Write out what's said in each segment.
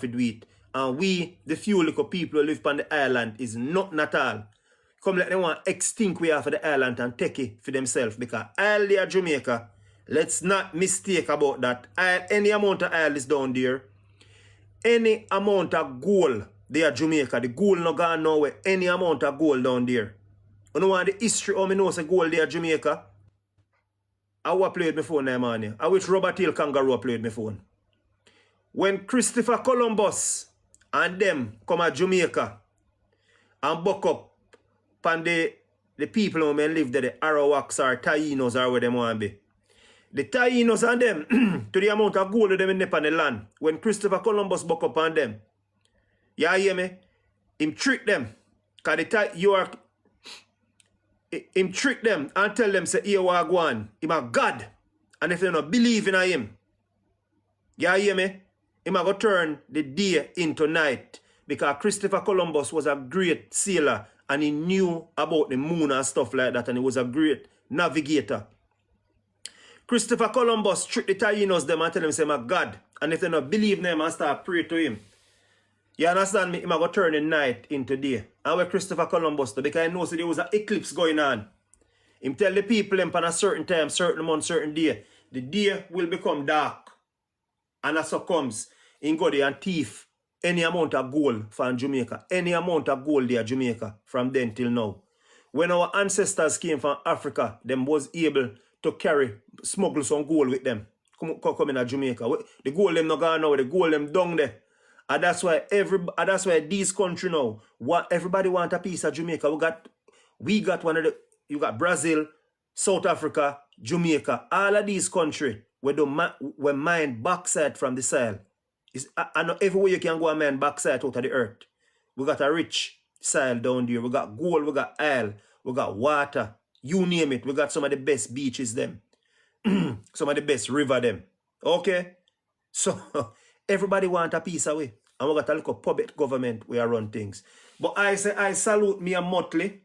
to do it. And we, the few little people who live on the island, is nothing at all. Come let them want extinct we have for the island and take it for themselves. Because all there Jamaica, let's not mistake about that. Any amount of oil is down there. Any amount of gold there Jamaica. The gold no gone nowhere. Any amount of gold down there. You know what the history of me know say gold there Jamaica? I will play with my phone now, man. I wish Robert Hill Kangaroo played my phone. When Christopher Columbus and them come at Jamaica and buck up on the people who may live there, the Arawaks or Tainos or where they want to be. The Tainos and them, to the amount of gold them in the land, when Christopher Columbus buck up on them, you hear me? Him trick them. Because him trick them and tell them, say, here we go on. Him a God. And if they don't believe in him, you hear me? Him a go turn the day into night. Because Christopher Columbus was a great sailor and he knew about the moon and stuff like that, and he was a great navigator. Christopher Columbus tricked the Tainos them and tell them, say, I'm a God. And if they don't believe in him and start pray to him, you understand me? Him a go turn the night into day. And where Christopher Columbus do, because he knows that there was an eclipse going on. Him tell the people him on a certain time, certain month, certain day, the day will become dark. And as so comes, he go there and thief any amount of gold from Jamaica. Any amount of gold there Jamaica from then till now. When our ancestors came from Africa, them was able to smuggle some gold with them. Come in Jamaica. The gold them not gone now, the gold them down there. And that's why these country now, everybody want a piece of Jamaica. We got one of the, you got Brazil, South Africa, Jamaica, all of these countries where mine backside from the soil. I know everywhere you can go and mine backside out of the earth. We got a rich soil down there. We got gold, we got oil, we got water. You name it. We got some of the best beaches them. Some of the best river them. Okay? So everybody want a piece away. And we got a little puppet government where I run things. But I say I salute me and Motley,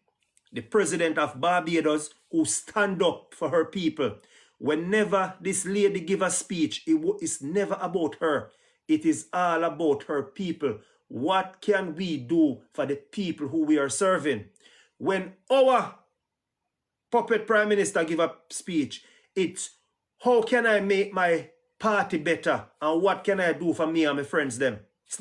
the president of Barbadose, who stand up for her people. Whenever this lady give a speech, it's never about her. It is all about her people. What can we do for the people who we are serving? When our puppet prime minister give a speech, it's how can I make my party better and what can I do for me and my friends them. It's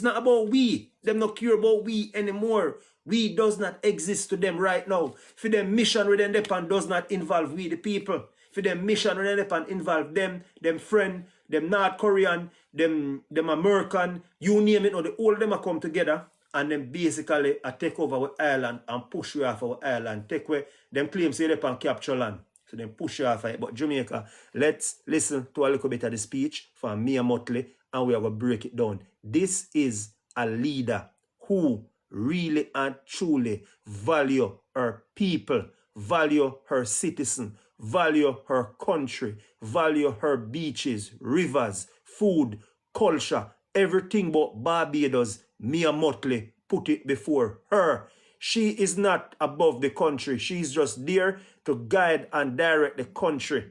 not about we. Them not care about we anymore. We does not exist to them right now. For them mission with them depend does not involve we the people. For them mission with them depend involve them friend, them North Korean, them American, you name it, or the all of them are come together and then basically take over our island and push you off our island. Take away them claims say they can capture land. So then push you off it. But Jamaica, let's listen to a little bit of the speech from me and Motley and we are going to break it down. This is a leader who really and truly value her people, value her citizen, value her country, value her beaches, rivers, food, culture, everything but Barbadose. Me and Motley put it before her. She is not above the country. She's just there to guide and direct the country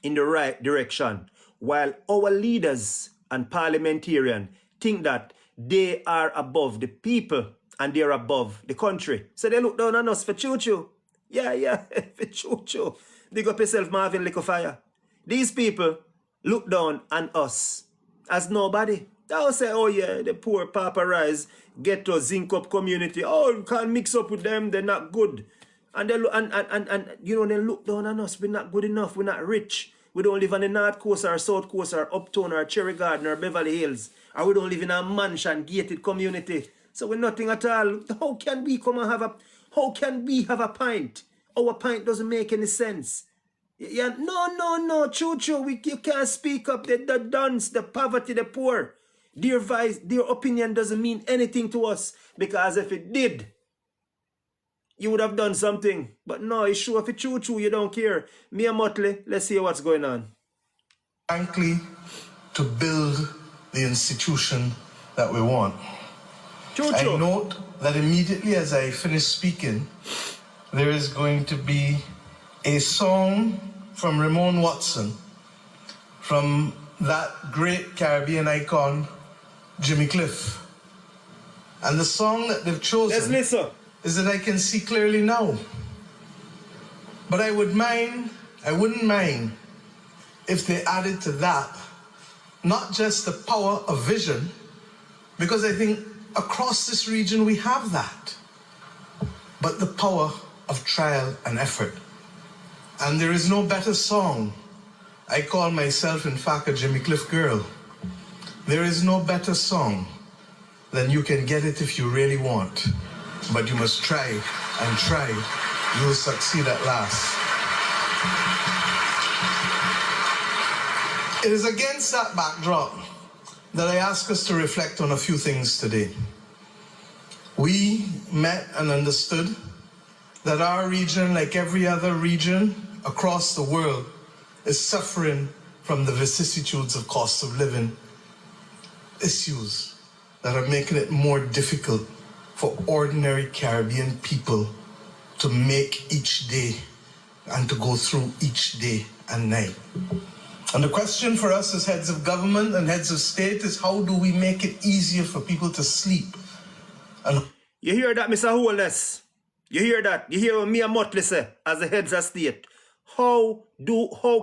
in the right direction. While our leaders and parliamentarians think that they are above the people and they're above the country. So they look down on us for choo-choo. Yeah, for choo-choo. Big up yourself, Marvin Liquefire. These people look down on us as nobody. They'll say, oh yeah, the poor paparazzi get to zinc up community. Oh, you can't mix up with them, they're not good. And they look, and you know, they look down on us. We're not good enough, we're not rich. We don't live on the North Coast or South Coast or Uptown or Cherry Garden or Beverly Hills. Or we don't live in a mansion, gated community. So we're nothing at all. How can we come and have a pint? Our pint doesn't make any sense. Yeah, no, choo-choo, you can't speak up. The duns, the poverty, the poor. Their opinion doesn't mean anything to us. Because if it did, you would have done something. But no, it's sure if it choo-choo, you don't care. Me and Motley, let's see what's going on. Frankly, to build the institution that we want. Choo-choo. I note that immediately as I finish speaking, there is going to be a song from Ramon Watson, from that great Caribbean icon, Jimmy Cliff. And the song that they've Let's chosen listen. is that I Can See Clearly Now. But I wouldn't mind if they added to that not just the power of vision, because I think across this region we have that, but the power of trial and effort. And there is no better song. I call myself, in fact, a Jimmy Cliff girl. There is no better song than You Can Get It If You Really Want, but you must try and try. You will succeed at last. It is against that backdrop that I ask us to reflect on a few things today. We met and understood that our region, like every other region across the world, is suffering from the vicissitudes of cost of living issues that are making it more difficult for ordinary Caribbean people to make each day and to go through each day and night. And the question for us as heads of government and heads of state is, how do we make it easier for people to sleep? And you hear that, Mr. Holness? You hear that? You hear what me and Motley say as the heads of state? How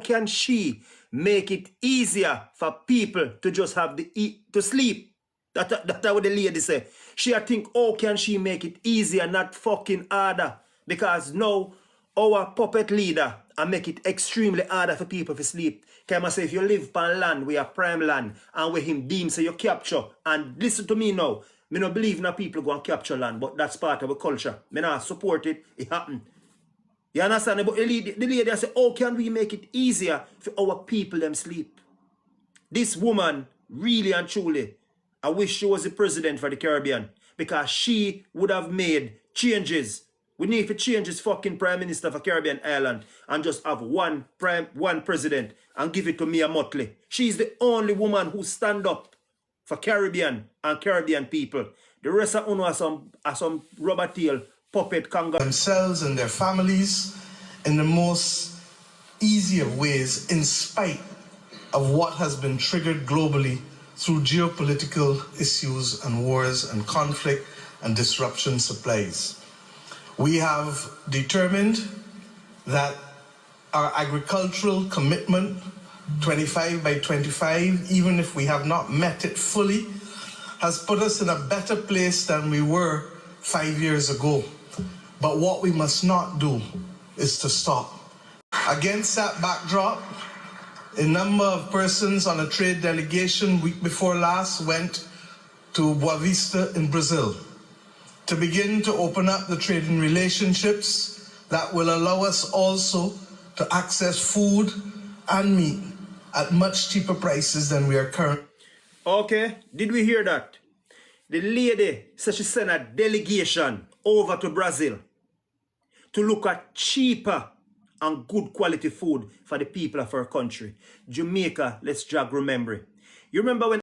can she make it easier for people to just have to sleep? That's what the lady say. She think, how can she make it easier, not fucking harder? Because now our puppet leader and make it extremely harder for people to sleep. Can I say, if you live on land, we are prime land, and with him deem say you capture, and listen to me now, me not believe in people go and capture land, but that's part of a culture. Me not support it, it happen. You understand? But the lady say, how can we make it easier for our people them sleep? This woman, really and truly, I wish she was the president for the Caribbean, because she would have made changes. We need to change this fucking prime minister for Caribbean island and just have one president and give it to Mia Motley. She's the only woman who stand up for Caribbean and Caribbean people. The rest of UNO are some rubber tail puppet kangaroo. Themselves and their families in the most easy of ways, in spite of what has been triggered globally through geopolitical issues and wars and conflict and disruption supplies. We have determined that our agricultural commitment, 25 by 25, even if we have not met it fully, has put us in a better place than we were 5 years ago. But what we must not do is to stop. Against that backdrop, a number of persons on a trade delegation week before last went to Boa Vista in Brazil to begin to open up the trading relationships that will allow us also to access food and meat at much cheaper prices than we are currently. Okay, did we hear that? The lady said she sent a delegation over to Brazil to look at cheaper and good quality food for the people of our country. Jamaica, let's jog remember. You remember when